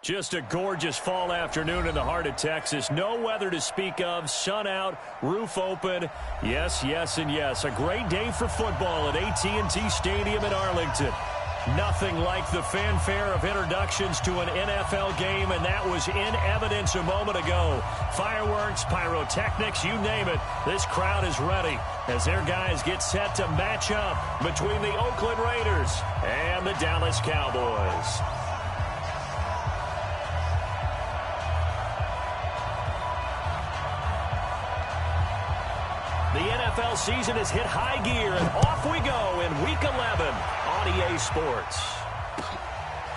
Just a gorgeous fall afternoon in the heart of Texas. No weather to speak of. Sun out, roof open. Yes, yes, and yes. A great day for football at AT&T Stadium in Arlington. Nothing like the fanfare of introductions to an NFL game, and that was in evidence a moment ago. Fireworks, pyrotechnics, you name it. This crowd is ready as their guys get set to match up between the Oakland Raiders and the Dallas Cowboys. The NFL season has hit high gear, and off we go in Week 11 on EA Sports.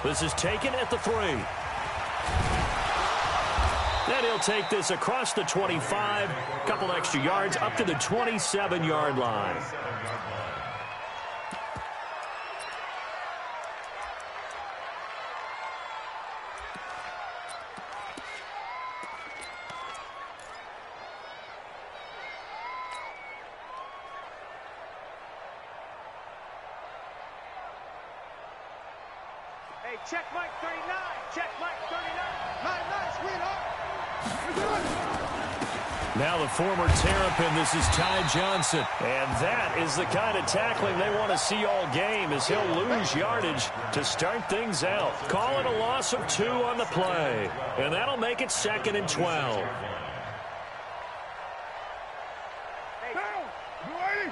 This is taken at the 3. Then he'll take this across the 25, a couple extra yards up to the 27-yard line. Check Mike 39. Check Mike 39. Nice, sweetheart. Now the former Terrapin, this is Ty Johnson. And that is the kind of tackling they want to see all game, as he'll lose yardage to start things out. Call it a loss of 2 on the play. And that'll make it 2nd and 12. Down. You ready?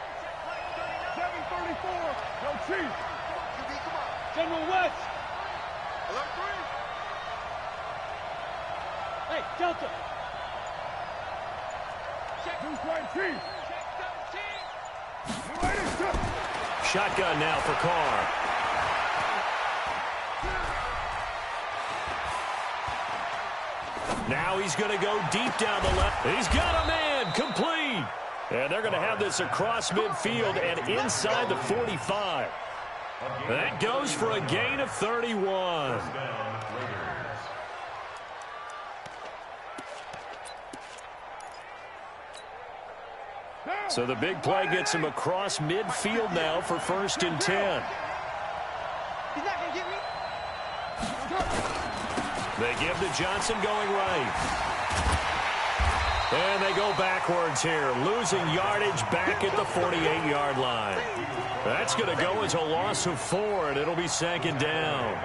734. No Chief. General West. Hey, Delta. Check. Shotgun now for Carr. Now he's going to go deep down the left. He's got a man. Complete. And they're going to have this across midfield and inside the 45. That goes for a gain of 31. So the big play gets him across midfield now for 1st and 10. He's not going to get me. They give to Johnson going right. And they go backwards here, losing yardage back at the 48-yard line. That's going to go as a loss of 4, and it'll be 2nd down.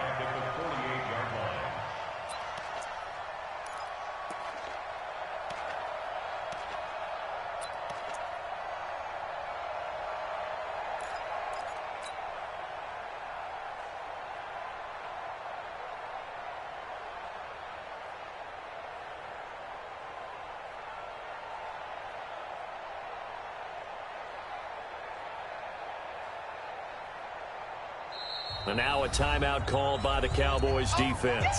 And now a timeout called by the Cowboys defense.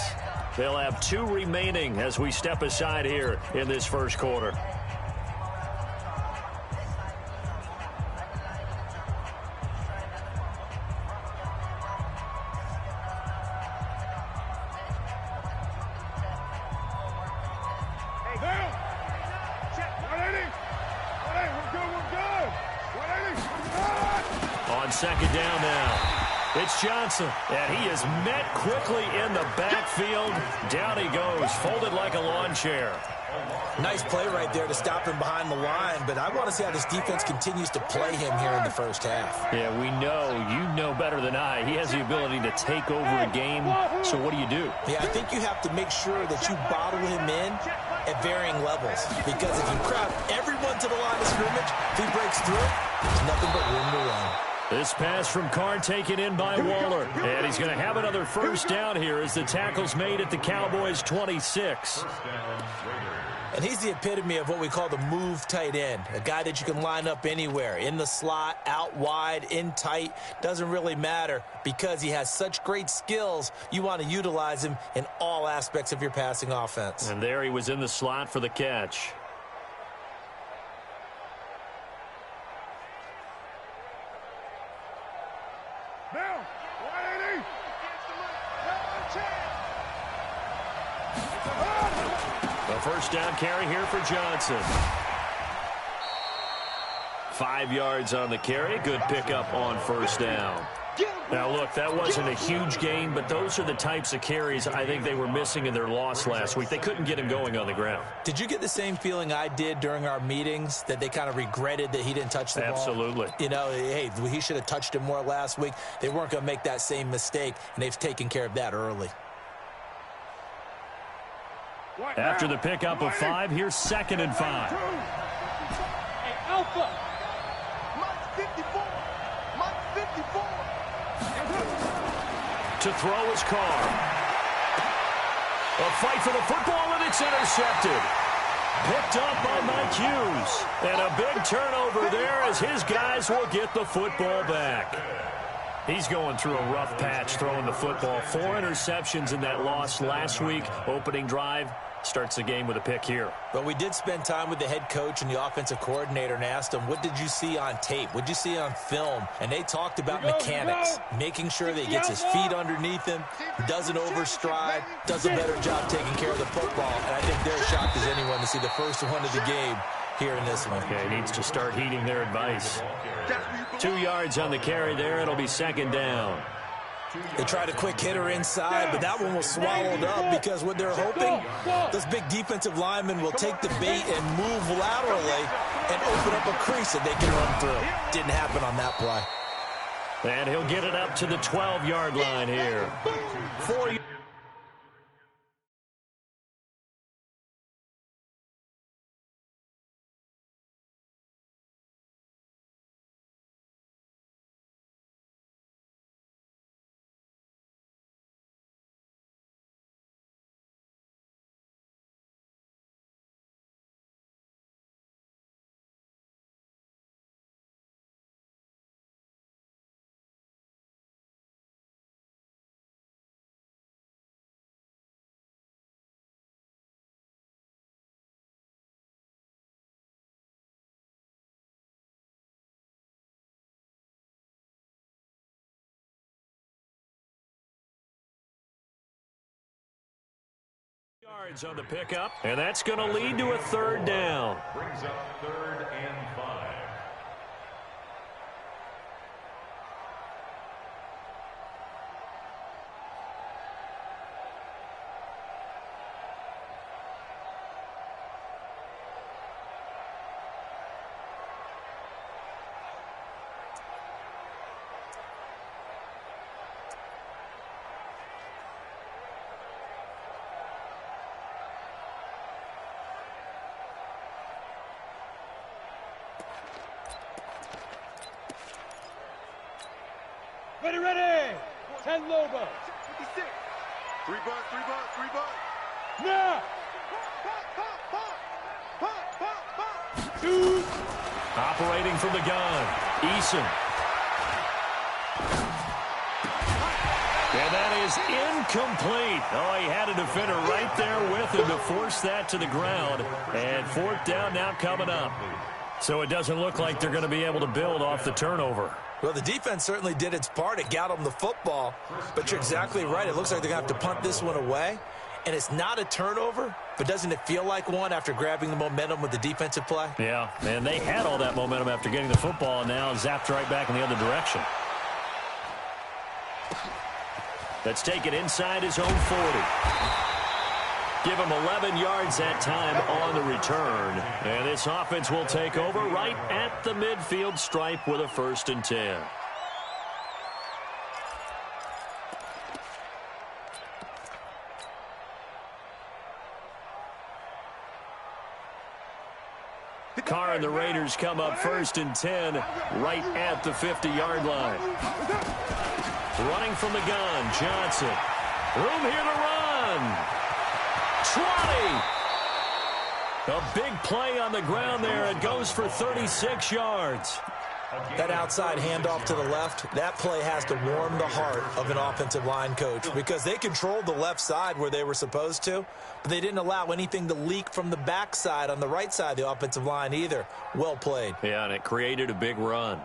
They'll have 2 remaining as we step aside here in this first quarter. On 2nd down now. It's Johnson, and he is met quickly in the backfield. Down he goes, folded like a lawn chair. Nice play right there to stop him behind the line, but I want to see how this defense continues to play him here in the first half. Yeah, we know. You know better than I. He has the ability to take over a game, so what do you do? Yeah, I think you have to make sure that you bottle him in at varying levels, because if you crowd everyone to the line of scrimmage, if he breaks through, there's nothing but room to run. This pass from Carr taken in by Waller. And he's going to have another 1st down here as the tackle's made at the Cowboys' 26. And he's the epitome of what we call the move tight end, a guy that you can line up anywhere, in the slot, out wide, in tight, doesn't really matter because he has such great skills. You want to utilize him in all aspects of your passing offense. And there he was in the slot for the catch. Now, 180. A 1st down carry here for Johnson. 5 yards on the carry. Good pickup on 1st down. Get him, Now, look, that wasn't a huge gain, but those are the types of carries I think they were missing in their loss last week. They couldn't get him going on the ground. Did you get the same feeling I did during our meetings, that they kind of regretted that he didn't touch the ball? Absolutely. You know, hey, he should have touched it more last week. They weren't going to make that same mistake, and they've taken care of that early. After the pickup of 5, here's 2nd and 5. Hey, Alpha. Mike 54. Mike 54. To throw his car. A fight for the football, and it's intercepted. Picked up by Mike Hughes. And a big turnover there as his guys will get the football back. He's going through a rough patch throwing the football. 4 interceptions in that loss last week. Opening drive. Starts the game with a pick here. But we did spend time with the head coach and the offensive coordinator and asked them, what did you see on tape? What did you see on film? And they talked about mechanics, making sure that he gets his feet underneath him, doesn't overstride, does a better job taking care of the football. And I think they're shocked as anyone to see the first one of the game here in this one. Okay, he needs to start heeding their advice. 2 yards on the carry there. It'll be 2nd down. They tried a quick hitter inside, but that one was swallowed up because what they're hoping, those big defensive linemen will take the bait and move laterally and open up a crease that they can run through. Didn't happen on that play. And he'll get it up to the 12-yard line here. 4 yards on the pickup, and that's going to lead to a 3rd down. Brings up 3rd and 5. Ready, ready. 10 Lobos. 56. 3 bucks. Now. 2. Operating from the gun, Eason. And that is incomplete. Oh, he had a defender right there with him to force that to the ground. And 4th down now coming up. So it doesn't look like they're going to be able to build off the turnover. Well, the defense certainly did its part. It got them the football. But you're exactly right. It looks like they're going to have to punt this one away. And it's not a turnover, but doesn't it feel like one after grabbing the momentum with the defensive play? Yeah, and they had all that momentum after getting the football, and now zapped right back in the other direction. Let's take it inside his own 40. Give him 11 yards that time on the return. And this offense will take over right at the midfield stripe with a 1st and 10. Carr and the Raiders come up 1st and 10 right at the 50-yard line. Running from the gun, Johnson. Room here to run. 20. A big play on the ground there. It goes for 36 yards. That outside handoff to the left, that play has to warm the heart of an offensive line coach because they controlled the left side where they were supposed to, but they didn't allow anything to leak from the backside on the right side of the offensive line either. Well played. Yeah, and it created a big run.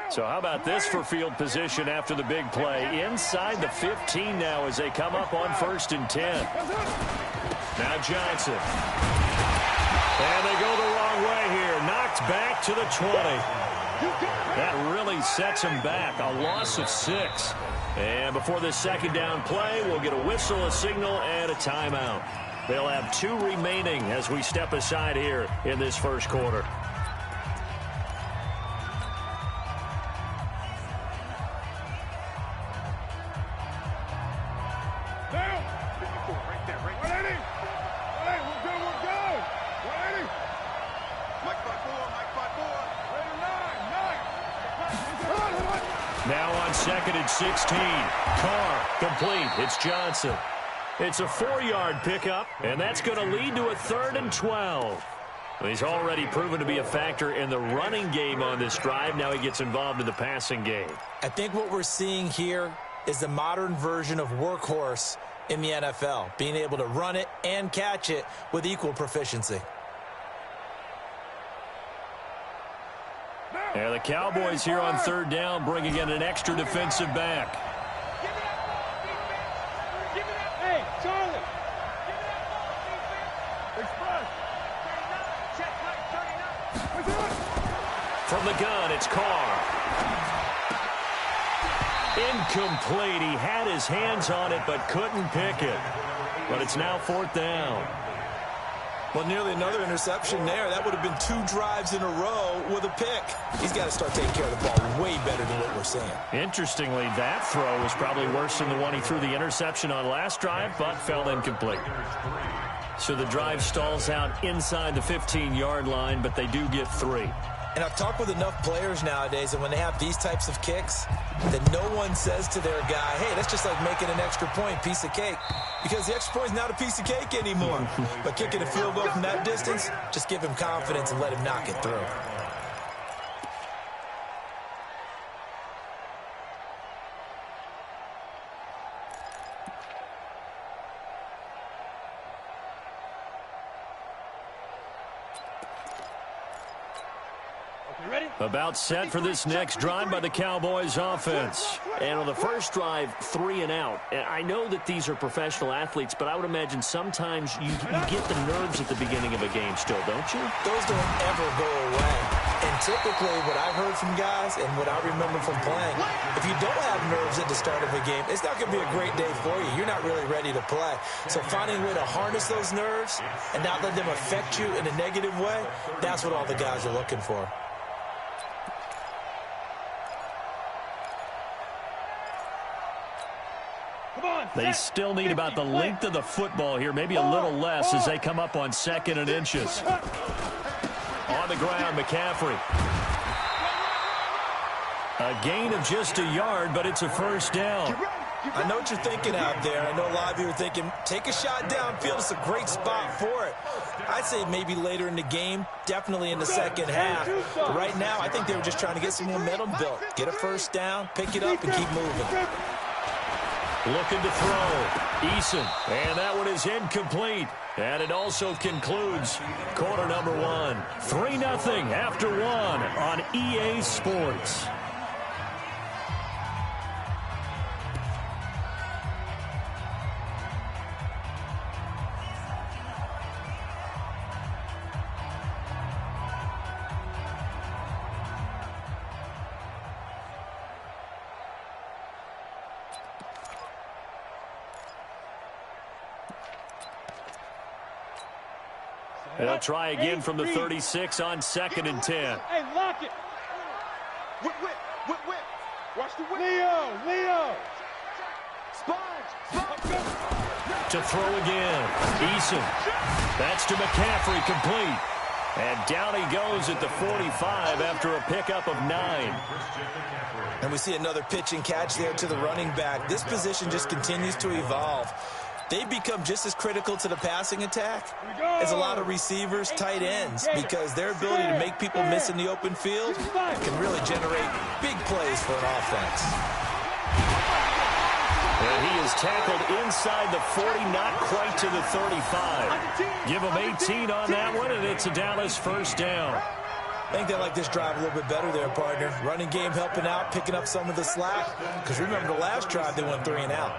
So how about this for field position after the big play? Inside the 15 now as they come up on 1st and 10. Now Johnson. And they go the wrong way here. Knocked back to the 20. That really sets them back. A loss of 6. And before this second down play, we'll get a whistle, a signal, and a timeout. They'll have 2 remaining as we step aside here in this first quarter. Now on 2nd and 16. Carr complete. It's Johnson. It's a 4-yard pickup, and that's going to lead to a 3rd and 12. He's already proven to be a factor in the running game on this drive. Now he gets involved in the passing game. I think what we're seeing here is the modern version of workhorse in the NFL, being able to run it and catch it with equal proficiency. Yeah, the Cowboys here on 3rd down, bringing in an extra defensive back. Hey, Charlie. Express. Check right 39. From the gun, it's Carr. Incomplete. He had his hands on it but couldn't pick it. But it's now 4th down. Well, nearly another interception there. That would have been 2 drives in a row with a pick. He's got to start taking care of the ball way better than what we're seeing. Interestingly, that throw was probably worse than the one he threw the interception on last drive, but fell incomplete. So the drive stalls out inside the 15-yard line, but they do get 3. And I've talked with enough players nowadays, and when they have these types of kicks, that no one says to their guy, hey, that's just like making an extra point, piece of cake. Because the extra point is not a piece of cake anymore. But kicking a field goal from that distance, just give him confidence and let him knock it through. About set for this next drive by the Cowboys offense. And on the first drive, 3 and out. I know that these are professional athletes, but I would imagine sometimes you get the nerves at the beginning of a game still, don't you? Those don't ever go away. And typically what I've heard from guys and what I remember from playing, if you don't have nerves at the start of a game, it's not going to be a great day for you. You're not really ready to play. So finding a way to harness those nerves and not let them affect you in a negative way, that's what all the guys are looking for. They still need about the length of the football here, maybe a little less as they come up on 2nd and inches. On the ground, McCaffrey. A gain of just a yard, but it's a 1st down. I know what you're thinking out there. I know a lot of you are thinking, take a shot downfield. It's a great spot for it. I'd say maybe later in the game, definitely in the second half. But right now, I think they were just trying to get some momentum built. Get a 1st down, pick it up, and keep moving. Looking to throw. Eason. And that one is incomplete. And it also concludes quarter number 1. 3-0 after 1 on EA Sports. They'll try again from the 36 on 2nd and 10. Hey, lock it. Whip. Watch the whip. Leo. Sponge. To throw again. Eason. That's to McCaffrey, complete. And down he goes at the 45 after a pickup of 9. And we see another pitch and catch there to the running back. This position just continues to evolve. They've become just as critical to the passing attack as a lot of receivers, tight ends, because their ability to make people miss in the open field can really generate big plays for an offense. And he is tackled inside the 40, not quite to the 35. Give him 18 on that one, and it's a Dallas 1st down. I think they like this drive a little bit better there, partner. Running game helping out, picking up some of the slack. Because remember the last drive, they went 3 and out.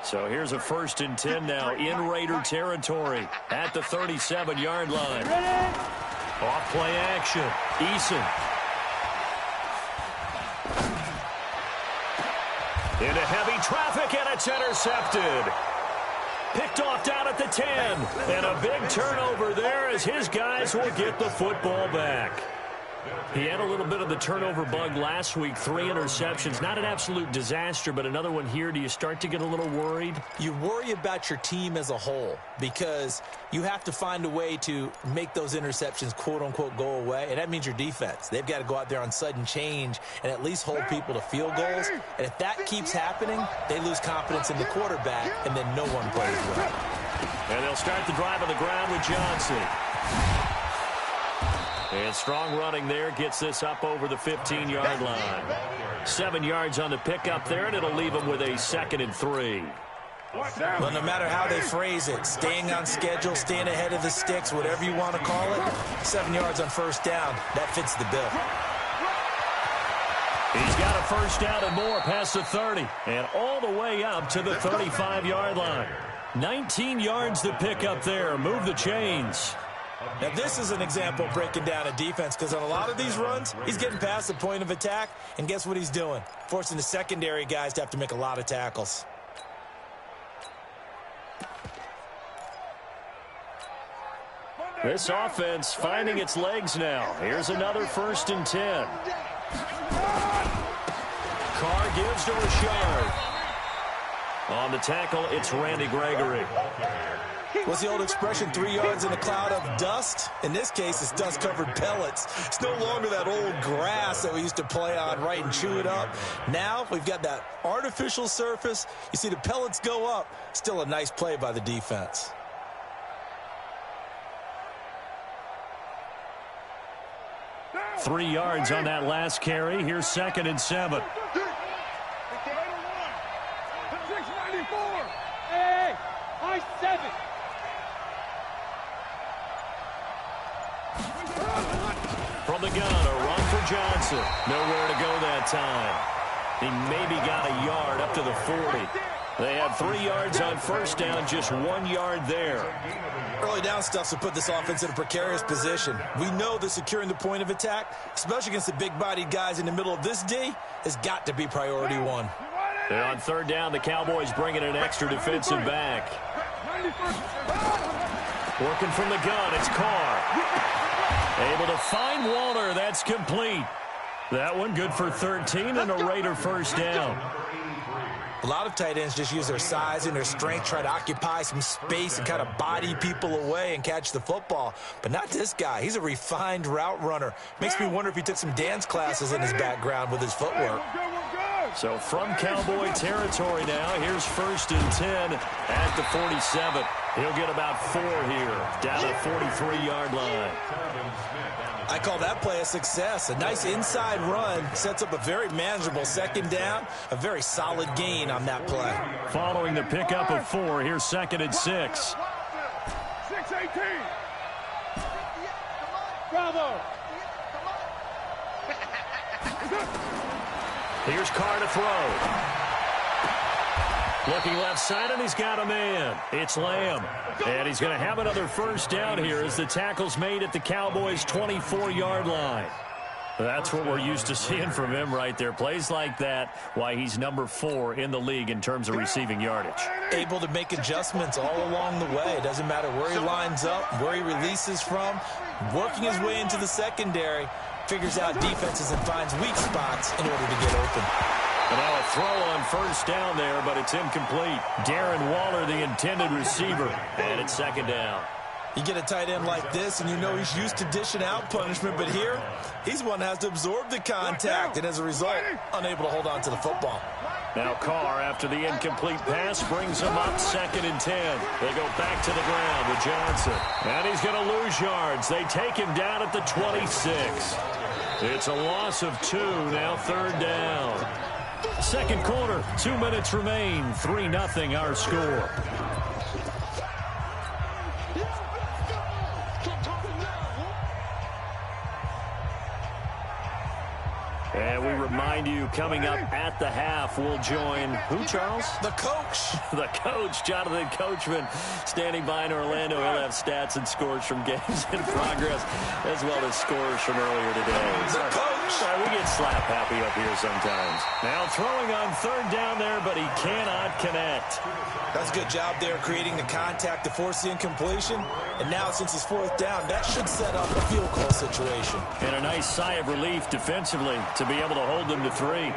So here's a 1st and 10 now in Raider territory at the 37-yard line. Off play action. Eason. Into heavy traffic, and it's intercepted. Picked off down at the 10. And a big turnover there as his guys will get the football back. He had a little bit of the turnover bug last week, 3 interceptions. Not an absolute disaster, but another one here. Do you start to get a little worried? You worry about your team as a whole because you have to find a way to make those interceptions, quote-unquote, go away, and that means your defense. They've got to go out there on sudden change and at least hold people to field goals. And if that keeps happening, they lose confidence in the quarterback, and then no one plays well. And they'll start the drive on the ground with Johnson. And strong running there gets this up over the 15-yard line. 7 yards on the pickup there, and it'll leave them with a 2nd and 3. Well, no matter how they phrase it, staying on schedule, staying ahead of the sticks, whatever you want to call it, 7 yards on 1st down, that fits the bill. He's got a 1st down and more past the 30, and all the way up to the 35-yard line. 19 yards to pick up there. Move the chains. Now, this is an example of breaking down a defense because on a lot of these runs, he's getting past the point of attack, and guess what he's doing? Forcing the secondary guys to have to make a lot of tackles. This offense finding its legs now. Here's another 1st and 10. Carr gives to Richard. On the tackle, it's Randy Gregory. What's the old expression, 3 yards in a cloud of dust? In this case, it's dust-covered pellets. It's no longer that old grass that we used to play on, right, and chew it up. Now we've got that artificial surface. You see the pellets go up. Still a nice play by the defense. Three yards on that last carry. Here's 2nd and 7. Hey, I 7. From the gun, a run for Johnson. Nowhere to go that time. He maybe got a yard up to the 40. They had 3 yards on 1st down, just 1 yard there. Early down stuff to put this offense in a precarious position. We know that securing the point of attack, especially against the big-bodied guys in the middle of this D, has got to be priority 1. And on 3rd down, the Cowboys bringing an extra defensive back. Working from the gun, it's Carr. Able to find Waller. That's complete. That one good for 13 and a Raider 1st down. A lot of tight ends just use their size and their strength, try to occupy some space and kind of body people away and catch the football. But not this guy. He's a refined route runner. Makes me wonder if he took some dance classes in his background with his footwork. So from Cowboy territory now, here's 1st and 10 at the 47. He'll get about 4 here, down at 43-yard line. I call that play a success. A nice inside run sets up a very manageable 2nd down, a very solid gain on that play. Following the pickup of 4, here's 2nd and 6. 6-18. Bravo. Here's Carr to throw. Looking left side, and he's got a man. It's Lamb. And he's going to have another 1st down here as the tackle's made at the Cowboys' 24-yard line. That's what we're used to seeing from him right there. Plays like that, why he's number 4 in the league in terms of receiving yardage. Able to make adjustments all along the way. It doesn't matter where he lines up, where he releases from. Working his way into the secondary, figures out defenses and finds weak spots in order to get open. And now a throw on 1st down there, but it's incomplete. Darren Waller, the intended receiver, and it's 2nd down. You get a tight end like this, and you know he's used to dishing out punishment, but here, he's one that has to absorb the contact, and as a result, unable to hold on to the football. Now Carr, after the incomplete pass, brings him up 2nd and 10. They go back to the ground with Johnson. And he's going to lose yards. They take him down at the 26. It's a loss of 2, now 3rd down. 2nd quarter, 2 minutes remain, 3-0 our score. And we remind remind you, coming up at the half, we'll join who, Charles? The coach. The coach, Jonathan Coachman, standing by in Orlando. He'll have stats and scores from games in progress, as well as scores from earlier today. The coach. We get slap happy up here sometimes. Now throwing on third down there, but he cannot connect. That's a good job there creating the contact to force the incompletion. And now, since it's fourth down, that should set up a field goal situation. And a nice sigh of relief defensively to be able to hold them to 3.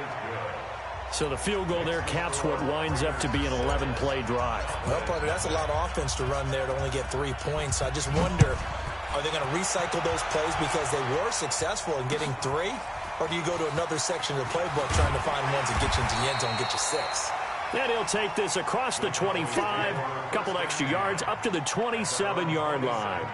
So the field goal there caps what winds up to be an 11-play drive. Well, partner, that's a lot of offense to run there to only get 3 points. I just wonder, are they going to recycle those plays because they were successful in getting 3? Or do you go to another section of the playbook trying to find ones that get you into the end zone and get you 6? And he'll take this across the 25, a couple extra yards, up to the 27-yard line.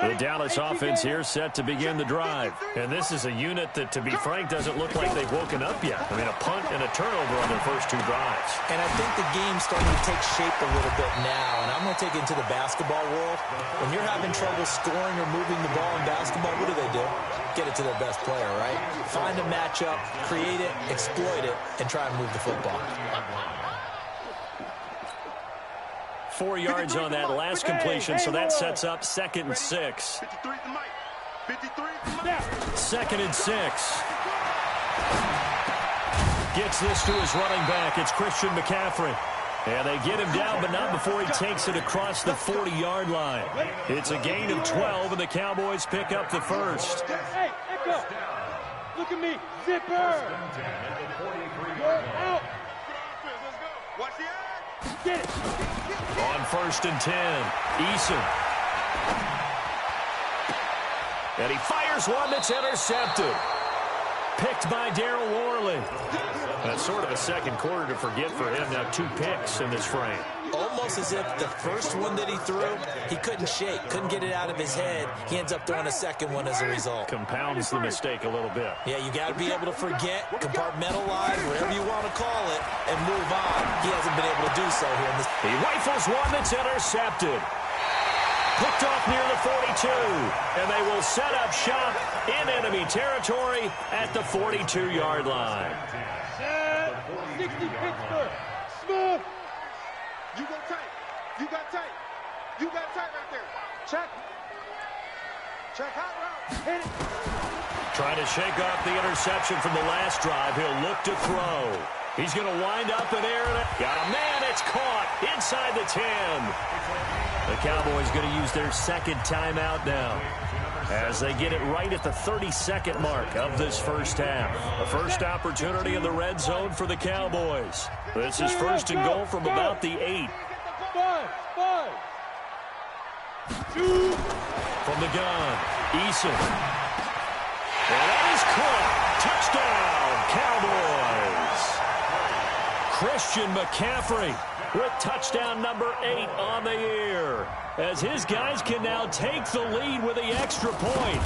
The Dallas offense here set to begin the drive. And this is a unit that, to be frank, doesn't look like they've woken up yet. I mean, a punt and a turnover on their first 2 drives. And I think the game's starting to take shape a little bit now. And I'm going to take it into the basketball world. When you're having trouble scoring or moving the ball in basketball, what do? Get it to their best player, right? Find a matchup, create it, exploit it, and try and move the football. 4 yards on that last completion, so that sets up 2nd and 6. 2nd and 6. Gets this to his running back. It's Christian McCaffrey. And they get him down, but not before he takes it across the 40-yard line. It's a gain of 12, and the Cowboys pick up the first. Hey, Echo. Look at me. Zipper. You're out. Watch the eye. Get it. On 1st and 10, Eason. And he fires one that's intercepted. Picked by Darryl Worley. That's sort of a second quarter to forget for him. Now 2 picks in this frame. Almost as if the first one that he threw, he couldn't shake, couldn't get it out of his head. He ends up throwing a second one as a result. Compounds the mistake a little bit. Yeah, you got to be able to forget, compartmentalize, whatever you want to call it, and move on. He hasn't been able to do so here in this. He rifles one that's intercepted. Picked off near the 42, and they will set up shop in enemy territory at the 42-yard line. 60 Pittsburgh. Smooth. You go tight. You got tight. You got tight right there. Check. Check hot route. Hit it. Trying to shake off the interception from the last drive. He'll look to throw. He's going to wind up in air. Got a man. It's caught inside the 10. The Cowboys going to use their 2nd timeout now as they get it right at the 32nd mark of this first half. The first opportunity in the red zone for the Cowboys. This is 1st and goal from about the 8. 5. 2. From the gun, Eason. And that is caught. Touchdown, Cowboys. Christian McCaffrey with touchdown number 8 on the year, as his guys can now take the lead with the extra point.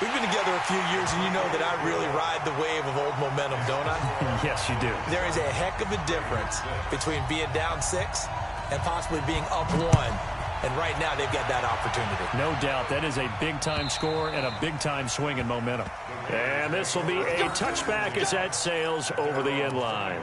We've been together a few years, and you know that I really ride the wave of old momentum, don't I? Yes, you do. There is a heck of a difference between being down 6 and possibly being up 1. And right now, they've got that opportunity. No doubt. That is a big-time score and a big-time swing in momentum. And this will be a touchback as that sails over the end line.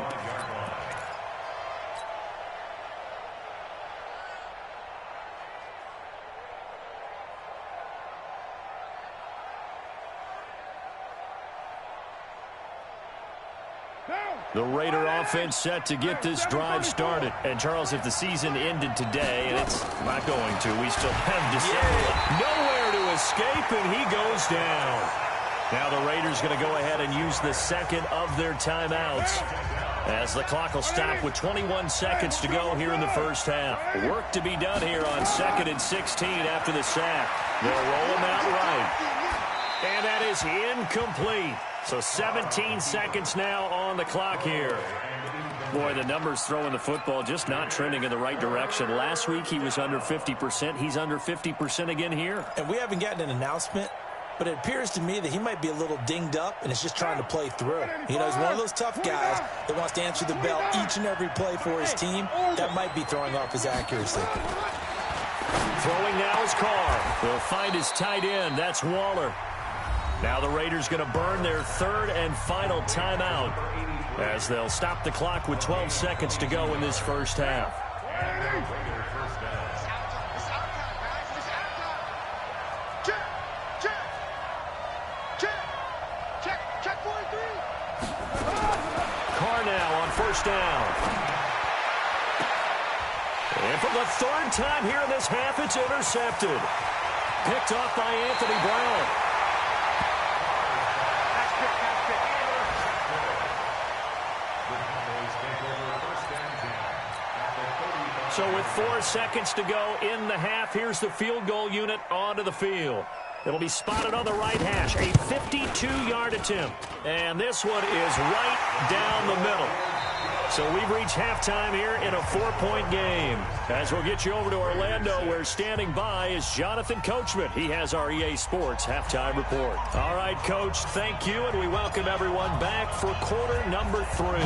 The Raider offense set to get this drive started. And, Charles, if the season ended today, and it's not going to, we still have December. Nowhere to escape, and he goes down. Now the Raiders going to go ahead and use the 2nd of their timeouts, as the clock will stop with 21 seconds to go here in the first half. Work to be done here on 2nd and 16 after the sack. They'll roll him out right. And that is incomplete. So 17 seconds now on the clock here. Boy, the numbers throwing the football just not trending in the right direction. Last week he was under 50%. He's under 50% again here. And we haven't gotten an announcement, but it appears to me that he might be a little dinged up and is just trying to play through. You know, he's one of those tough guys that wants to answer the bell each and every play for his team. That might be throwing off his accuracy. Throwing now is Carr. They'll find his tight end. That's Waller. Now the Raiders going to burn their third and final timeout as they'll stop the clock with 12 seconds to go in this first half. Check 43. Carr now on first down. And for the third time here in this half, it's intercepted. Picked off by Anthony Brown. So with 4 seconds to go in the half, here's the field goal unit onto the field. It'll be spotted on the right hash, a 52-yard attempt. And this one is right down the middle. So we've reached halftime here in a 4-point game. As we'll get you over to Orlando, where standing by is Jonathan Coachman. He has our EA Sports halftime report. All right, Coach, thank you, and we welcome everyone back for quarter number 3.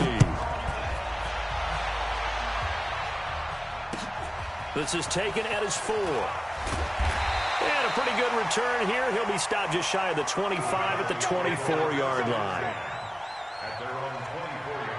This is taken at his 4. And a pretty good return here. He'll be stopped just shy of the 25 at the 24-yard line. At their own 24-yard line.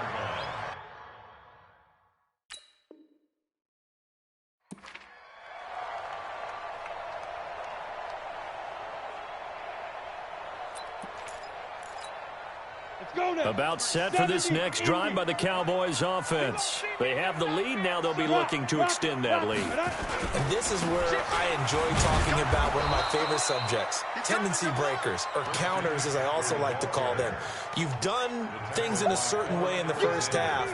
About set for this next drive by the Cowboys offense. They have the lead. Now they'll be looking to extend that lead. And this is where I enjoy talking about one of my favorite subjects, tendency breakers, or counters as I also like to call them. You've done things in a certain way in the first half,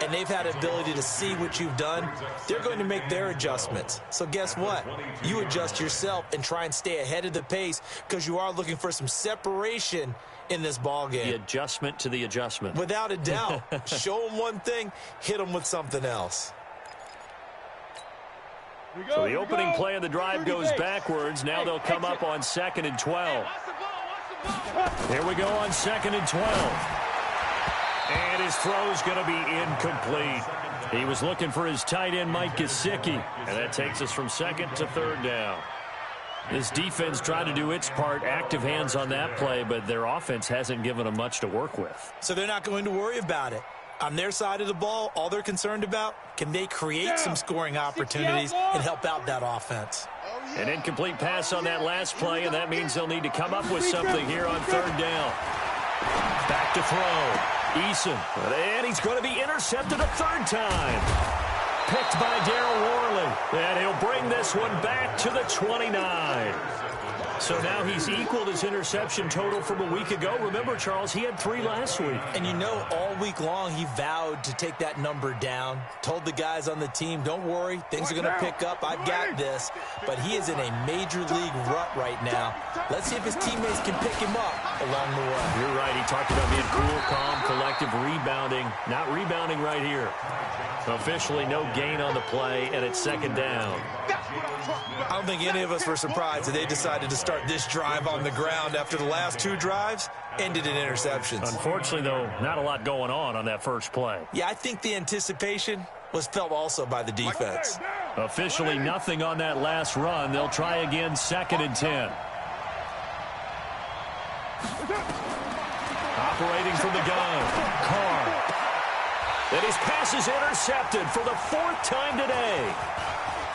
and they've had the ability to see what you've done. They're going to make their adjustments. So guess what? You adjust yourself and try and stay ahead of the pace because you are looking for some separation in this ball game. The adjustment to the adjustment. Without a doubt. Show them one thing, hit them with something else. So the opening play of the drive goes backwards. Now they'll come up on 2nd and 12. Here we go on 2nd and 12. And his throw's going to be incomplete. He was looking for his tight end, Mike Gesicki. And that takes us from 2nd to 3rd down. This defense tried to do its part, active hands on that play, but their offense hasn't given them much to work with. So they're not going to worry about it. On their side of the ball, all they're concerned about, can they create some scoring opportunities and help out that offense? An incomplete pass on that last play, and that means they'll need to come up with something here on 3rd down. Back to throw. Eason. And he's going to be intercepted a 3rd time. Picked by Darryl Worley, and he'll bring this one back to the 29. So now he's equaled his interception total from a week ago. Remember, Charles, he had 3 last week. And you know, all week long he vowed to take that number down. Told the guys on the team, don't worry, things are going to pick up. I've got this. But he is in a major league rut right now. Let's see if his teammates can pick him up along the way. You're right. He talked about being cool, calm, collective, rebounding. Not rebounding right here. Officially no gain on the play, and it's 2nd down. I don't think any of us were surprised that they decided to start this drive on the ground after the last 2 drives ended in interceptions. Unfortunately, though, not a lot going on that first play. Yeah, I think the anticipation was felt also by the defense. Officially nothing on that last run. They'll try again 2nd and 10. Operating from the gun, Carr. And his pass is intercepted for the 4th time today.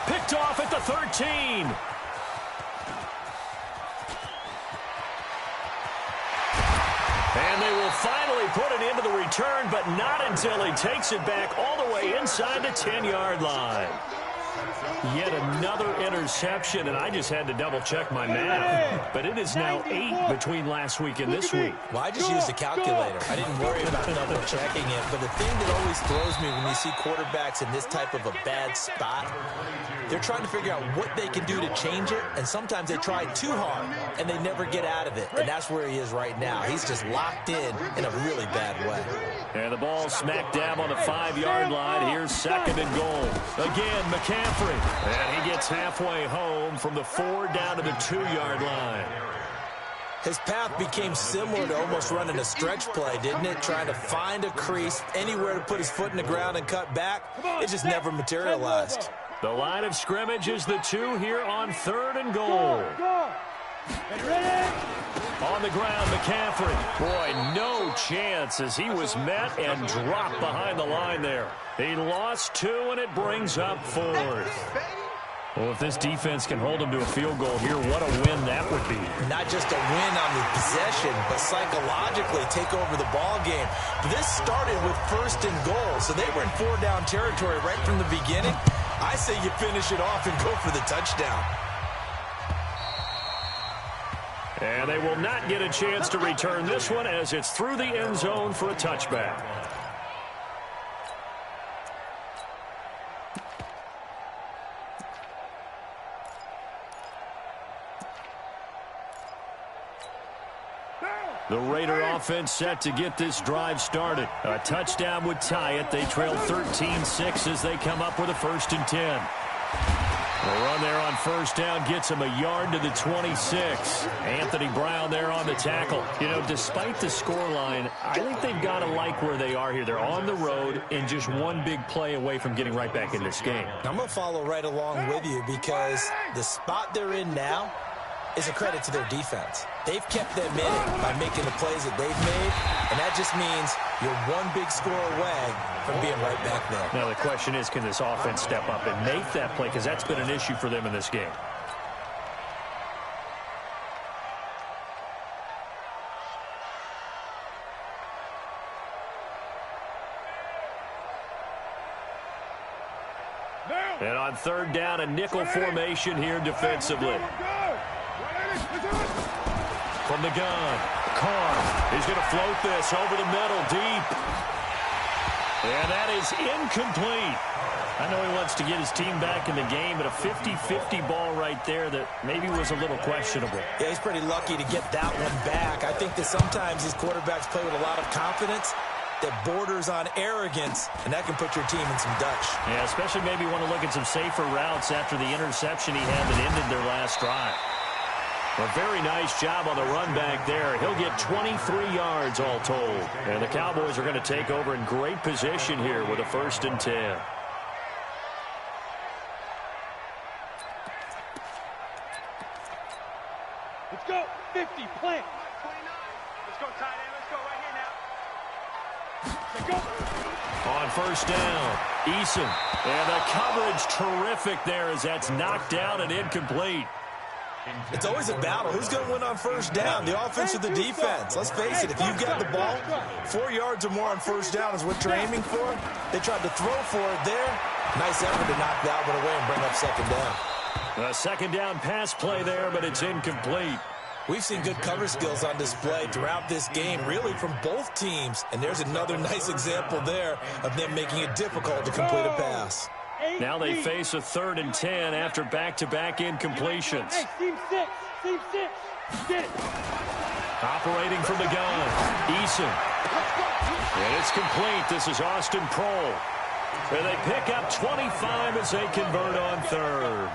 Picked off at the 13. And they will finally put an end to the return, but not until he takes it back all the way inside the 10-yard line. Yet another interception, and I just had to double-check my math. But it is now 8 between last week and this week. Well, I just used a calculator. I didn't worry about double-checking it. But the thing that always throws me when you see quarterbacks in this type of a bad spot, they're trying to figure out what they can do to change it, and sometimes they try too hard, and they never get out of it. And that's where he is right now. He's just locked in a really bad way. And the ball smack dab on the 5-yard line. Here's 2nd and goal. Again, McCaffrey. And he gets halfway home from the 4 down to the 2-yard line. His path became similar to almost running a stretch play, didn't it? Trying to find a crease, anywhere to put his foot in the ground and cut back. It just never materialized. The line of scrimmage is the 2 here on 3rd and goal. Go. Get ready. On the ground, McCaffrey. Boy, no chance as he was met and dropped behind the line there. He lost 2, and it brings up 4th. Well, if this defense can hold him to a field goal here, what a win that would be. Not just a win on the possession, but psychologically take over the ball game. This started with 1st and goal, so they were in 4-down territory right from the beginning. I say you finish it off and go for the touchdown. And they will not get a chance to return this one as it's through the end zone for a touchback. The Raider offense set to get this drive started. A touchdown would tie it. They trail 13-6 as they come up with a 1st and 10. The run there on 1st down gets him a yard to the 26. Anthony Brown there on the tackle. You know, despite the scoreline, I think they've got to like where they are here. They're on the road and just one big play away from getting right back in this game. I'm going to follow right along with you because the spot they're in now is a credit to their defense. They've kept them in it by making the plays that they've made, and that just means you're one big score away from being right back there. Now the question is, can this offense step up and make that play? Because that's been an issue for them in this game. And on 3rd down, a nickel formation here defensively. From the gun, Carr is going to float this over the middle, deep. And that is incomplete. I know he wants to get his team back in the game, but a 50-50 ball right there that maybe was a little questionable. Yeah, he's pretty lucky to get that one back. I think that sometimes these quarterbacks play with a lot of confidence that borders on arrogance, and that can put your team in some Dutch. Yeah, especially maybe want to look at some safer routes after the interception he had that ended their last drive. A very nice job on the run back there. He'll get 23 yards all told. And the Cowboys are going to take over in great position here with a 1st and 10. Let's go. 50, plant. 29. Let's go, tight end. Let's go right here now. Let's go. On 1st down, Eason. And the coverage terrific there as that's knocked down and incomplete. It's always a battle. Who's going to win on 1st down, the offense or the defense? Let's face it, if you've got the ball, 4 yards or more on 1st down is what you're aiming for. They tried to throw for it there. Nice effort to knock that one away and bring up 2nd down. A 2nd down pass play there, but it's incomplete. We've seen good cover skills on display throughout this game, really from both teams. And there's another nice example there of them making it difficult to complete a pass. Now they face a 3rd and 10 after back-to-back incompletions. Hey, team 6. Team 6. Get it. Operating from the gun, Eason. And it's complete. This is Austin Prohl. And they pick up 25 as they convert on 3rd.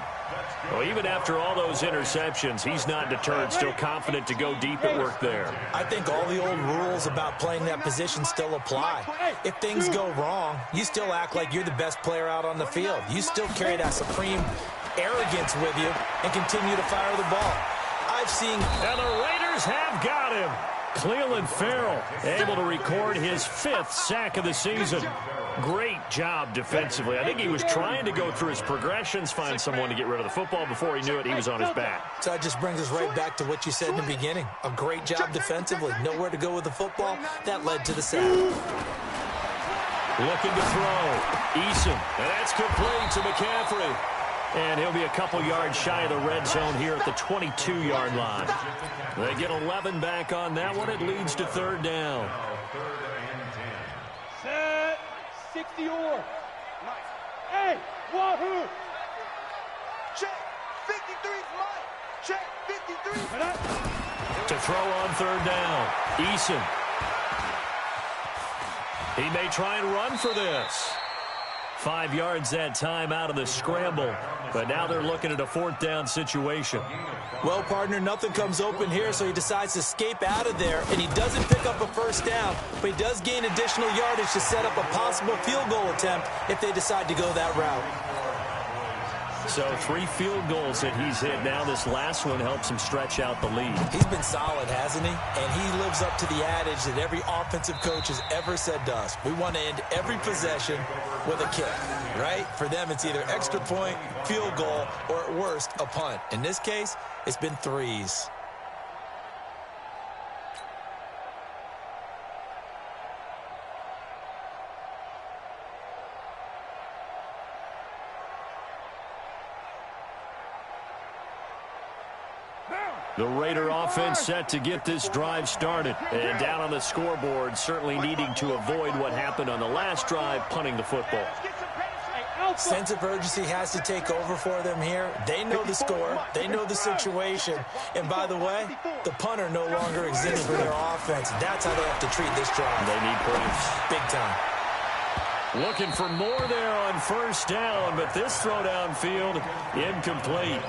Well, even after all those interceptions, he's not deterred, still confident to go deep at work there. I think all the old rules about playing that position still apply. If things go wrong, you still act like you're the best player out on the field. You still carry that supreme arrogance with you and continue to fire the ball. I've seen... And the Raiders have got him. Cleveland Farrell able to record his 5th sack of the season. Great job defensively. I think he was trying to go through his progressions, find someone to get rid of the football. Before he knew it, he was on his back. So that just brings us right back to what you said in the beginning. A great job defensively. Nowhere to go with the football. That led to the sack. Looking to throw. Eason. And that's complete to McCaffrey. And he'll be a couple yards shy of the red zone here at the 22-yard line. They get 11 back on that one. It leads to 3rd down. Set. 60 or. Hey, wahoo. Check. 53's mine. Check. 53. To throw on 3rd down. Eason. He may try and run for this. 5 yards that time out of the scramble. But now they're looking at a 4th down situation. Well, partner, nothing comes open here, so he decides to escape out of there, and he doesn't pick up a 1st down, but he does gain additional yardage to set up a possible field goal attempt if they decide to go that route. So 3 field goals that he's hit now. This last one helps him stretch out the lead. He's been solid, hasn't he? And he lives up to the adage that every offensive coach has ever said to us. We want to end every possession with a kick, right? For them, it's either extra point, field goal, or at worst, a punt. In this case, it's been 3s. The Raider offense set to get this drive started. And down on the scoreboard, certainly needing to avoid what happened on the last drive, punting the football. Sense of urgency has to take over for them here. They know the score. They know the situation. And by the way, the punter no longer exists for their offense. That's how they have to treat this drive. They need points. Big time. Looking for more there on first down, but this throw downfield, incomplete.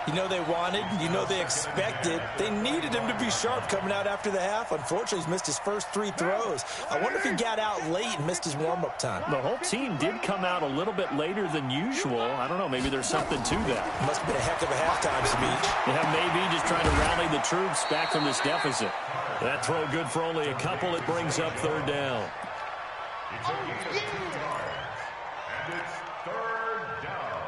You know they wanted, you know they expected. They needed him to be sharp coming out after the half. Unfortunately, he's missed his first 3 throws. I wonder if he got out late and missed his warm-up time. The whole team did come out a little bit later than usual. I don't know, maybe there's something to that. Must have been a heck of a halftime speech. Yeah, maybe just trying to rally the troops back from this deficit. That throw good for only a couple. It brings up 3rd down. It's a gain of 2 yards, and it's 3rd down.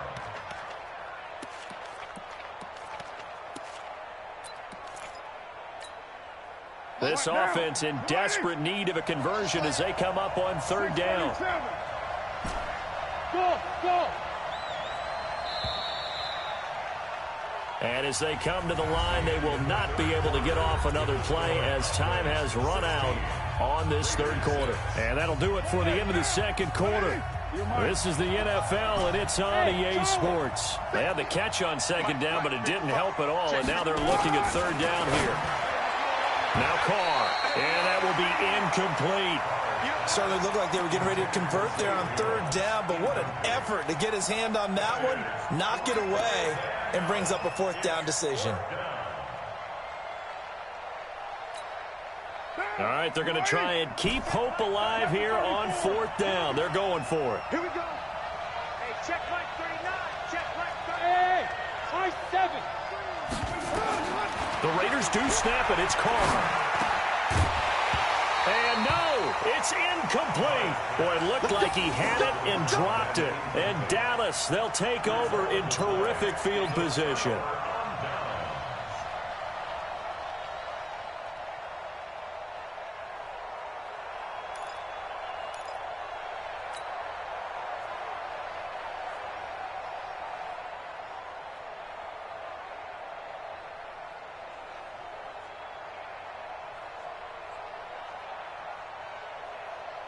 This offense in desperate need of a conversion as they come up on 3rd down. Go. And as they come to the line, they will not be able to get off another play as time has run out on this 3rd quarter. And that'll do it for the end of the 2nd quarter. This is the NFL, and it's on EA Sports. They had the catch on 2nd down, but it didn't help at all, and now they're looking at 3rd down here. Now Carr, and that will be incomplete. Certainly looked like they were getting ready to convert there on 3rd down, but what an effort to get his hand on that one, knock it away, and brings up a 4th down decision. All right, they're going to try and keep hope alive here on 4th down. They're going for it. Here we go. Hey, check Mike 39. Check Mike 30. Hey, Mike 7. The Raiders do snap it. It's Carr. And no, it's incomplete. Boy, it looked like he had it and dropped it. And Dallas, they'll take over in terrific field position.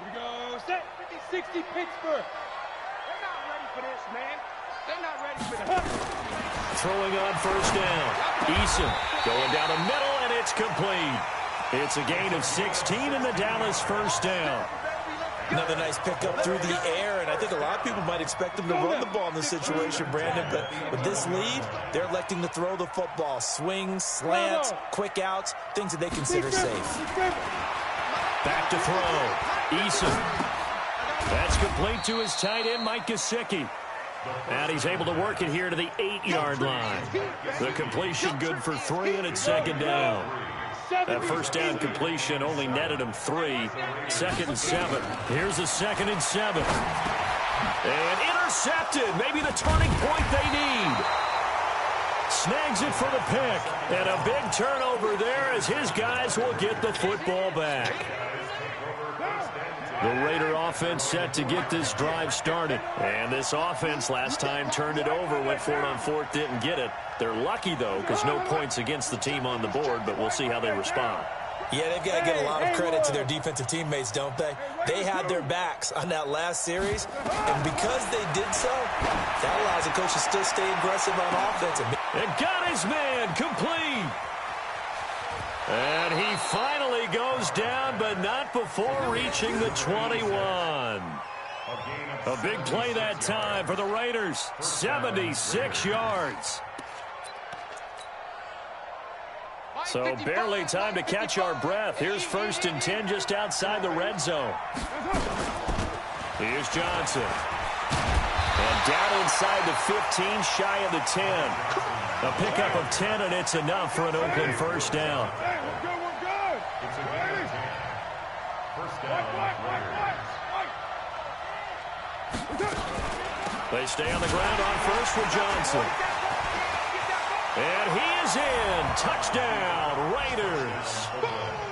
Here we go. Set. 50-60 Pittsburgh. They're not ready for this, man. They're not ready for this. Throwing on 1st down. Eason going down the middle, and it's complete. It's a gain of 16 in the Dallas 1st down. Another nice pickup through the air, and I think a lot of people might expect them to run the ball in this situation, Brandon, but with this lead, they're electing to throw the football. Swings, slants, quick outs, things that they consider safe. Back to throw. Eason. That's complete to his tight end, Mike Gesicki. And he's able to work it here to the 8-yard line. The completion good for 3, and it's 2nd down. That 1st down completion only netted him 3. 2nd and 7. Here's a 2nd and 7. And intercepted. Maybe the turning point they need. Snags it for the pick. And a big turnover there as his guys will get the football back. The Raider offense set to get this drive started. And this offense last time turned it over, went for it on 4th, didn't get it. They're lucky, though, because no points against the team on the board, but we'll see how they respond. Yeah, they've got to give a lot of credit to their defensive teammates, don't they? They had their backs on that last series, and because they did so, that allows the coach to still stay aggressive on offense. And got his man complete. And he finally goes down, but not before reaching the 21. A big play that time for the Raiders. 76 yards. So barely time to catch our breath. Here's 1st and 10 just outside the red zone. Here's Johnson. And down inside the 15, shy of the 10. A pickup of 10, and it's enough for an Oakland first down. Hey, we're good. It's a good first down. They stay on the ground on first with Johnson. And he is in. Touchdown, Raiders.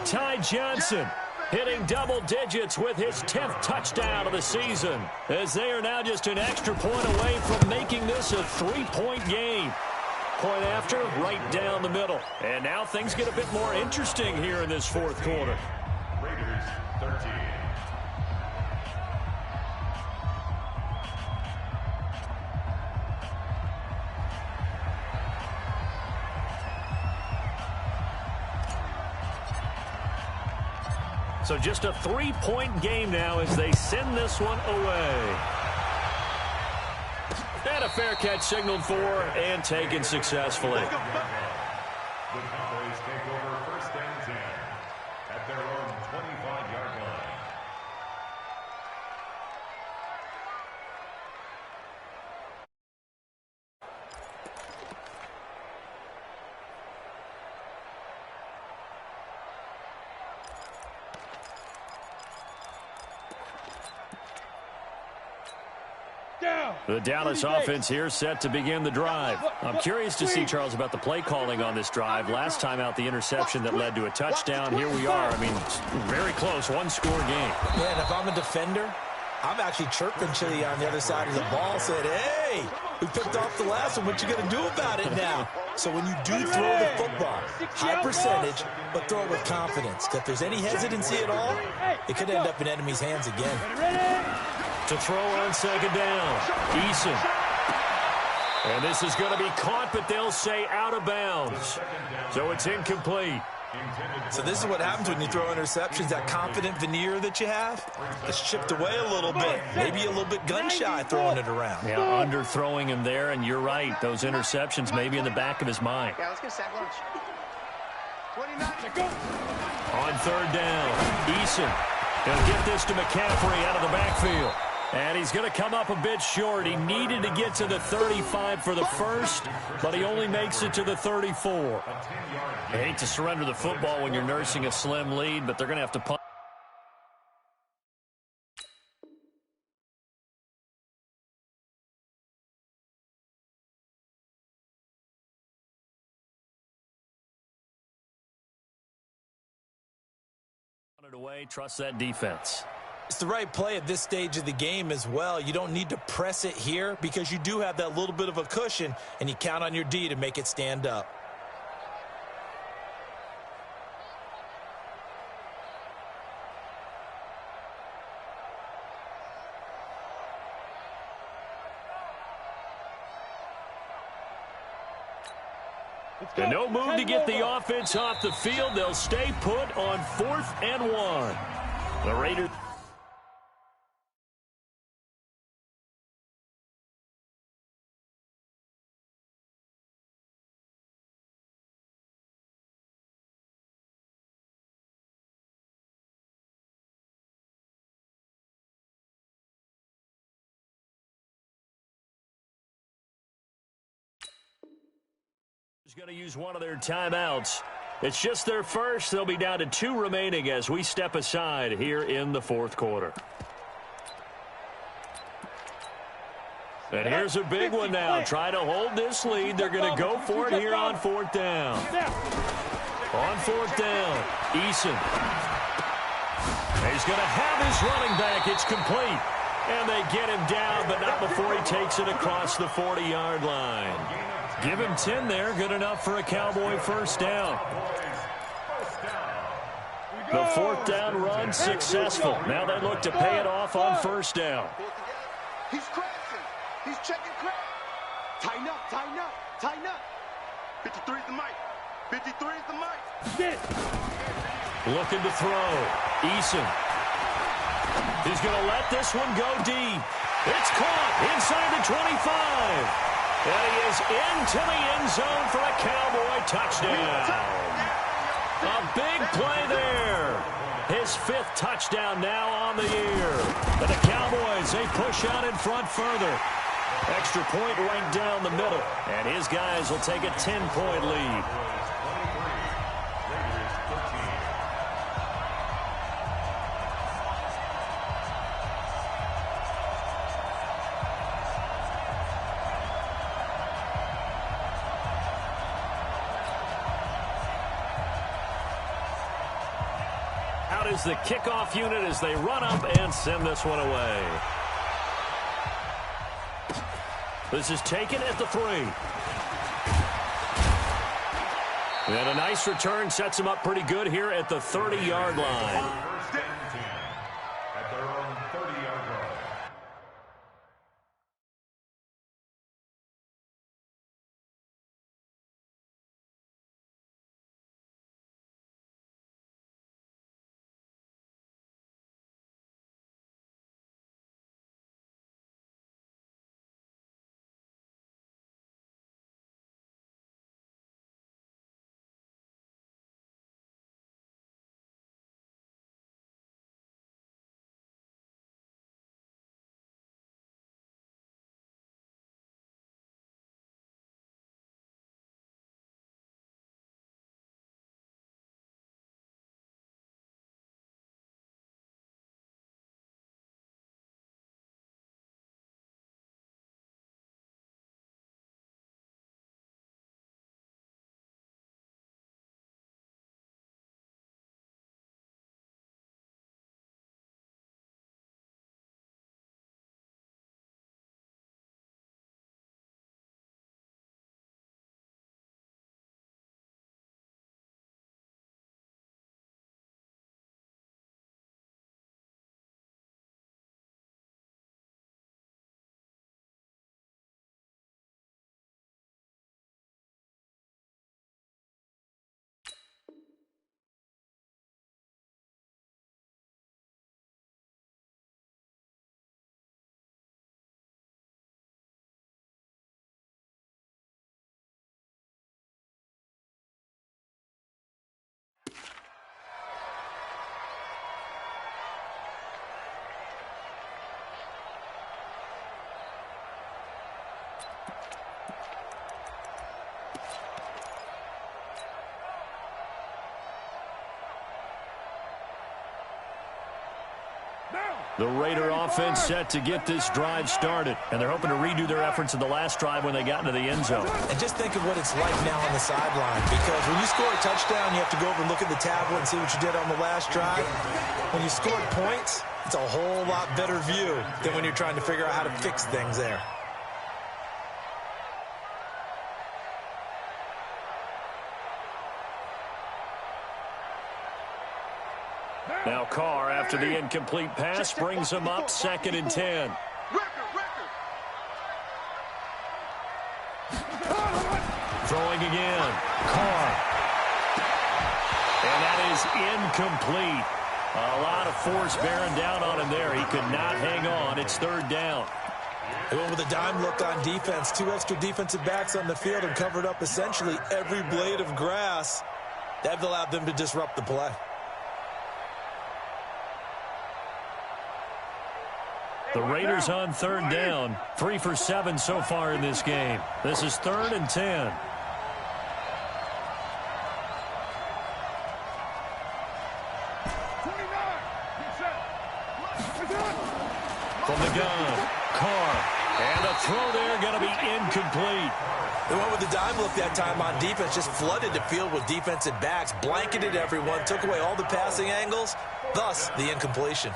Ty Johnson hitting double digits with his 10th touchdown of the season, as they are now just an extra point away from making this a 3-point game. Point after, right down the middle. And now things get a bit more interesting here in this fourth quarter. Raiders 13. So just a 3-point game now as they send this one away. And a fair catch signaled for and taken successfully. The Cowboys take over first and 10 at their own 25-yard line. The Dallas offense here set to begin the drive. I'm curious to see, Charles, about the play calling on this drive. Last time out, the interception that led to a touchdown. Here we are. I mean, very close, one-score game. Yeah, and if I'm a defender, I'm actually chirping Chili on the other side of the ball, said, hey, we picked off the last one. What you going to do about it now? So when you do throw the football, high percentage, but throw it with confidence. If there's any hesitancy at all, it could end up in enemy's hands again. To throw on second down, Eason. And this is going to be caught, but they'll say out of bounds. So it's incomplete. So this is what happens when you throw interceptions, that confident veneer that you have. It's chipped away a little bit, maybe a little bit gun-shy throwing it around. Yeah, underthrowing him there, and you're right. Those interceptions may be in the back of his mind. Yeah, let's get a sack lunch. 29 to go. On third down, Eason. He'll get this to McCaffrey out of the backfield. And he's going to come up a bit short. He needed to get to the 35 for the first, but he only makes it to the 34. I hate to surrender the football when you're nursing a slim lead, but they're going to have to punt. Away, trust that defense. It's the right play at this stage of the game as well. You don't need to press it here because you do have that little bit of a cushion, and you count on your D to make it stand up. And no move to get the offense off the field. They'll stay put on 4th and 1. The Raiders. Going to use one of their timeouts. It's just their first. They'll be down to 2 remaining as we step aside here in the fourth quarter. And here's a big one now. Try to hold this lead. They're going to go for it here on 4th down. On 4th down, Eason. He's going to have his running back. It's complete. And they get him down, but not before he takes it across the 40-yard line. Give him 10 there. Good enough for a Cowboy first down. The 4th down run successful. Now they look to pay it off on first down. He's crashing. He's checking crash. Tighten up, tighten up, tighten up. 53 is the mic. 53 is the mic. Looking to throw. Eason. He's going to let this one go deep. It's caught inside the 25. And he is into the end zone for a Cowboy touchdown. A big play there. His 5th touchdown now on the year. And the Cowboys, they push out in front further. Extra point right down the middle. And his guys will take a 10-point lead. Out is the kickoff unit as they run up and send this one away. This is taken at the 3. And a nice return sets him up pretty good here at the 30-yard line. First and 10 at their own 30-yard line. The Raider offense set to get this drive started, and they're hoping to redo their efforts in the last drive when they got into the end zone. And just think of what it's like now on the sideline, because when you score a touchdown, you have to go over and look at the tablet and see what you did on the last drive. When you scored points, it's a whole lot better view than when you're trying to figure out how to fix things there. Now Carr, after the incomplete pass, brings him up 2nd and 10. Throwing again. Carr. And that is incomplete. A lot of force bearing down on him there. He could not hang on. It's 3rd down. They went with a dime look on defense. 2 extra defensive backs on the field and covered up essentially every blade of grass. That allowed them to disrupt the play. The Raiders on 3rd down. 3 for 7 so far in this game. This is 3rd and 10. From the gun, Carr. And a throw there going to be incomplete. They went with the dime look that time on defense. Just flooded the field with defensive backs. Blanketed everyone. Took away all the passing angles. Thus, the incompletion.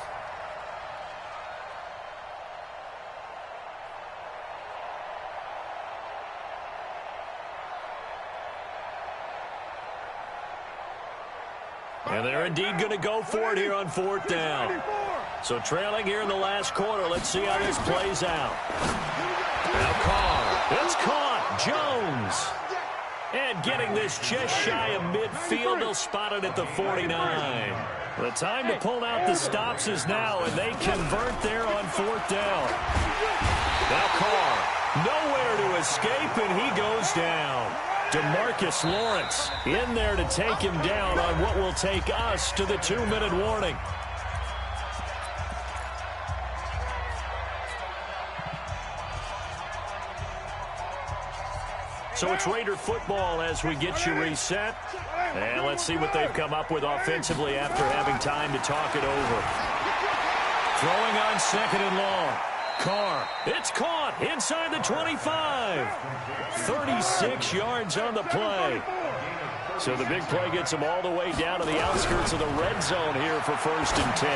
And they're indeed going to go for it here on 4th down. So trailing here in the last quarter. Let's see how this plays out. Now Carr. It's caught. Jones. And getting this just shy of midfield. They'll spot it at the 49. The time to pull out the stops is now, and they convert there on 4th down. Now Carr. Nowhere to escape, and he goes down. DeMarcus Lawrence in there to take him down on what will take us to the 2-minute warning. So it's Raider football as we get you reset. And let's see what they've come up with offensively after having time to talk it over. Throwing on 2nd and long. Carr, it's caught inside the 25. 36 yards on the play. So the big play gets them all the way down to the outskirts of the red zone here for 1st and 10.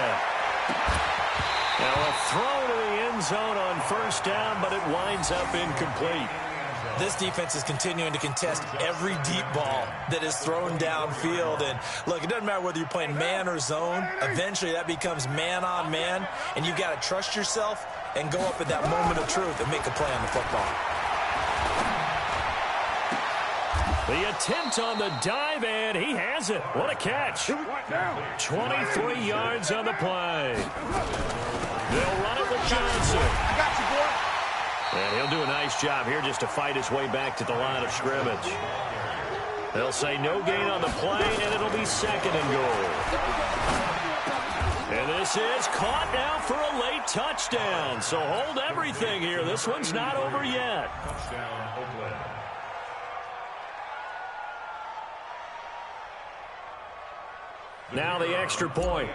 Now a throw to the end zone on 1st down, but it winds up incomplete. This defense is continuing to contest every deep ball that is thrown downfield. And, look, it doesn't matter whether you're playing man or zone. Eventually that becomes man on man, and you've got to trust yourself and go up at that moment of truth and make a play on the football. The attempt on the dive, and he has it. What a catch. 23 yards on the play. They'll run it with Johnson. I got you, boy. And he'll do a nice job here just to fight his way back to the line of scrimmage. They'll say no gain on the play, and it'll be 2nd and goal. And this is caught now for a late touchdown. So hold everything here. This one's not over yet. Touchdown, Oakland. Now the extra point.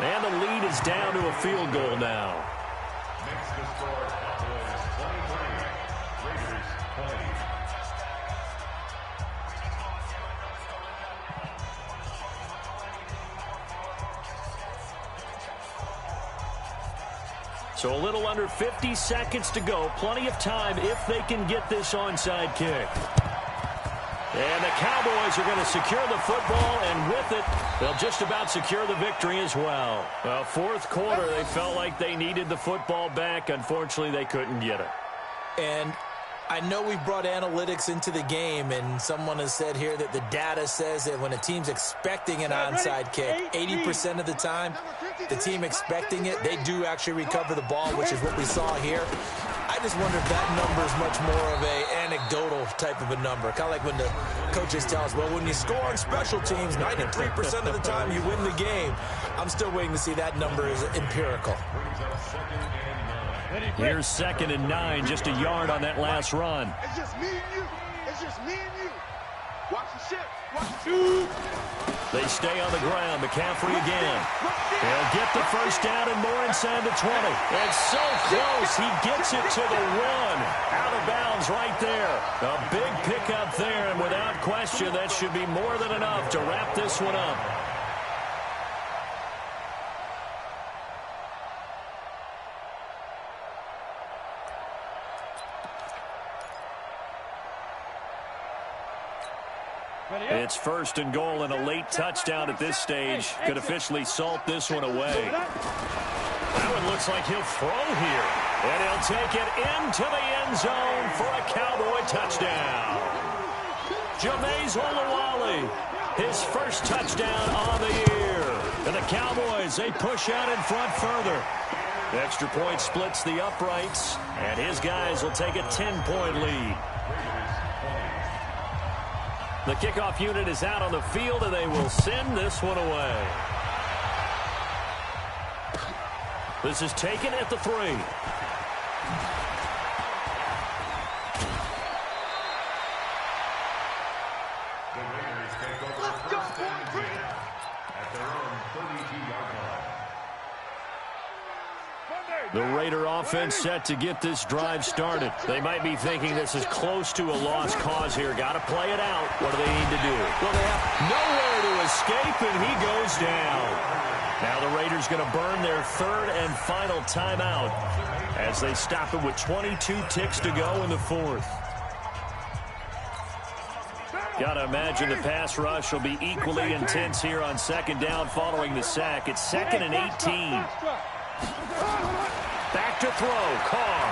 And the lead is down to a field goal now. Makes the score Cowboys 23, Raiders 20. So a little under 50 seconds to go. Plenty of time if they can get this onside kick. And the Cowboys are going to secure the football, and with it, they'll just about secure the victory as well. Fourth quarter, they felt like they needed the football back. Unfortunately, they couldn't get it. And I know we've brought analytics into the game, and someone has said here that the data says that when a team's expecting an onside kick, 80% of the time, the team expecting it, they do actually recover the ball, which is what we saw here. I just wonder if that number is much more of an anecdotal type of a number. Kind of like when the coaches tell us, well, when you score on special teams, 93% of the time you win the game. I'm still waiting to see that number is empirical. Here's 2nd and 9, just a yard on that last run. It's just me and you. It's just me and you. Watch the ship. Watch the shoot. They stay on the ground. McCaffrey again. They'll get the 1st down and more inside the 20. And so close. He gets it to the 1. Out of bounds right there. A big pickup there, and without question, that should be more than enough to wrap this one up. It's 1st and goal, and a late touchdown at this stage could officially salt this one away. That one looks like he'll throw here. And he'll take it into the end zone for a Cowboy touchdown. Jameis Olawale, his first touchdown on the year. And the Cowboys, they push out in front further. The extra point splits the uprights, and his guys will take a 10-point lead. The kickoff unit is out on the field, and they will send this one away. This is taken at the 3. The Raiders take over 1st and 10 at their own 32-yard line. The Raider offense set to get this drive started. They might be thinking this is close to a lost cause here. Got to play it out. What do they need to do? Well, they have nowhere to escape, and he goes down. Now the Raiders going to burn their 3rd and final timeout as they stop it with 22 ticks to go in the 4th. Got to imagine the pass rush will be equally intense here on 2nd down following the sack. It's 2nd and 18. Back to throw, Carr.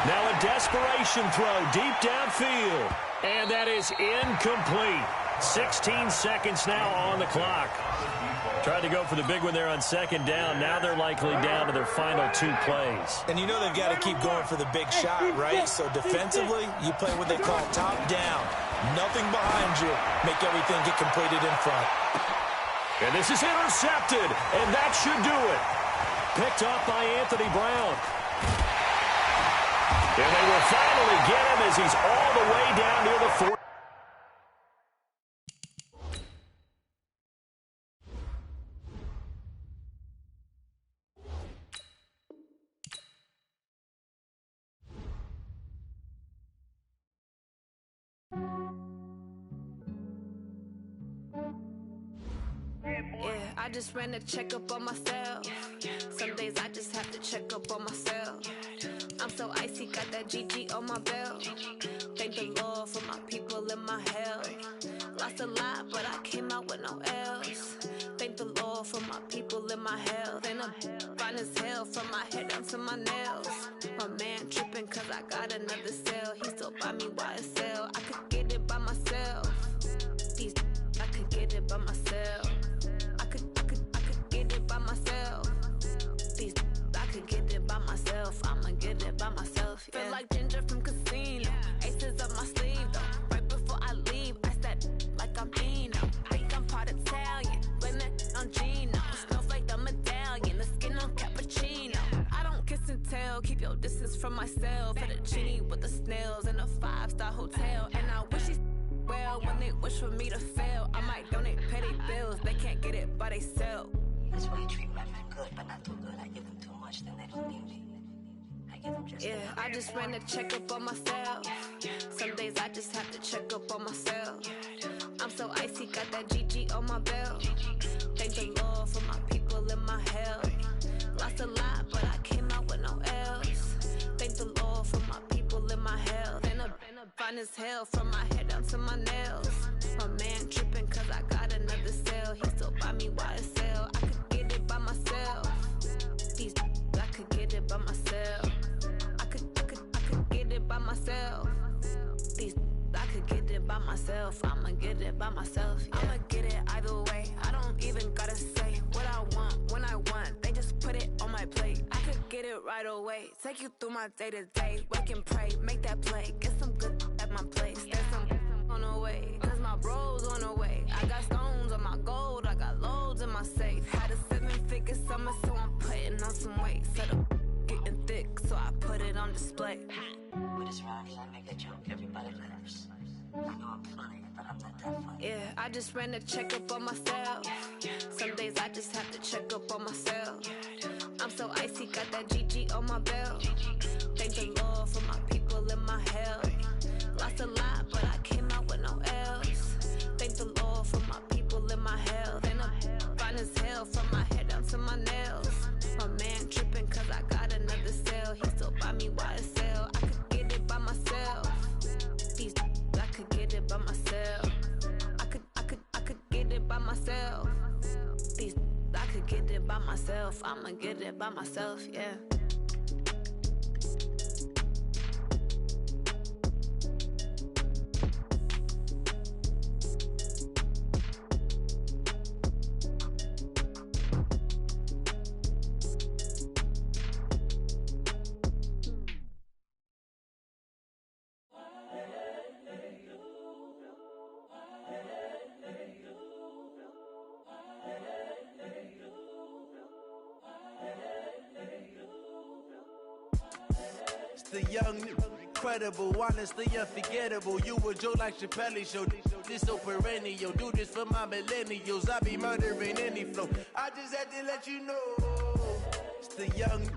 Now a desperation throw deep downfield. And that is incomplete. 16 seconds now on the clock. Tried to go for the big one there on 2nd down. Now they're likely down to their final 2 plays. And you know they've got to keep going for the big shot, right? So defensively, you play what they call top down. Nothing behind you. Make everything get completed in front. And this is intercepted, and that should do it. Picked up by Anthony Brown. And they will finally get him as he's all the way down near the 4. Yeah, I just ran a checkup on myself. Some days I just have to check up on myself. I'm so icy, got that GG on my belt. Thank the Lord for my people and my health. Lost a lot, but I came out with no L's. Thank the Lord for my people and my health. And I'm fine as hell from my head down to my nails. My man tripping cause I got another cell. He still buy me YSL. I could get it by myself. I could get it by myself. I could get it by myself. I could get it by myself. I'ma get it by myself. Yeah. Feel like Ginger from Casino. Aces up my sleeve though. Right before I leave, I said like I'm Dino. Think I'm part Italian. Blame it on Gino. Snowflake the medallion. The skin on cappuccino. I don't kiss and tell. Keep your distance from myself. For the genie with the snails in a 5-star hotel. And I wish he's well when they wish for me to fail. I might donate petty bills. They can't get it by themselves. That's why you treat women good, but not too good. I give them too much, then they don't need me. I give them just enough. I just ran a checkup on myself. Some days I just have to check up on myself. I'm so icy, got that GG on my belt. Thank the Lord for my people and my health. Lost a lot, but I came out with no L's. Thank the Lord for my people and my health. And I'm fine as hell from my head down to my nails. My man tripping cause I got another cell. He still buy me YSL. I could get it by myself. I could get it by myself. I could get it by myself. I could get it by myself. I'ma get it by myself. Yeah. I'ma get it either way. I don't even gotta say what I want when I want. They just put it on my plate. I could get it right away. Take you through my day to day. Wake and pray, make that play. Get some good at my place. There's some on the way, cause my bros on the way. I got stones on my gold. I got loads in my safe. Had a 7-figure summer, so I'm putting on some weight. Set up getting thick, so I put it on display. With this round here, I make a joke. Everybody laughs. I know I'm funny, but I'm not that funny. Yeah, I just ran a checkup on myself. Some days I just have to check up on myself. I'm so icy, got that GG on my belt. Thank the Lord for my people and my health. Lost a lot, but I came out with no L's. Thank the Lord for my people and my health. And I'm fine as hell from my head down to my nails. My man tripping cause I got another cell. He still buy me YSL. I could get it by myself. I could get it by myself. I could get it by myself. I could get it by myself. I'ma get it by myself, yeah. The young, incredible, honestly unforgettable. You a joke like Chappelle Show. This so perennial. Do this for my millennials. I be murdering any flow. I just had to let you know. It's the young.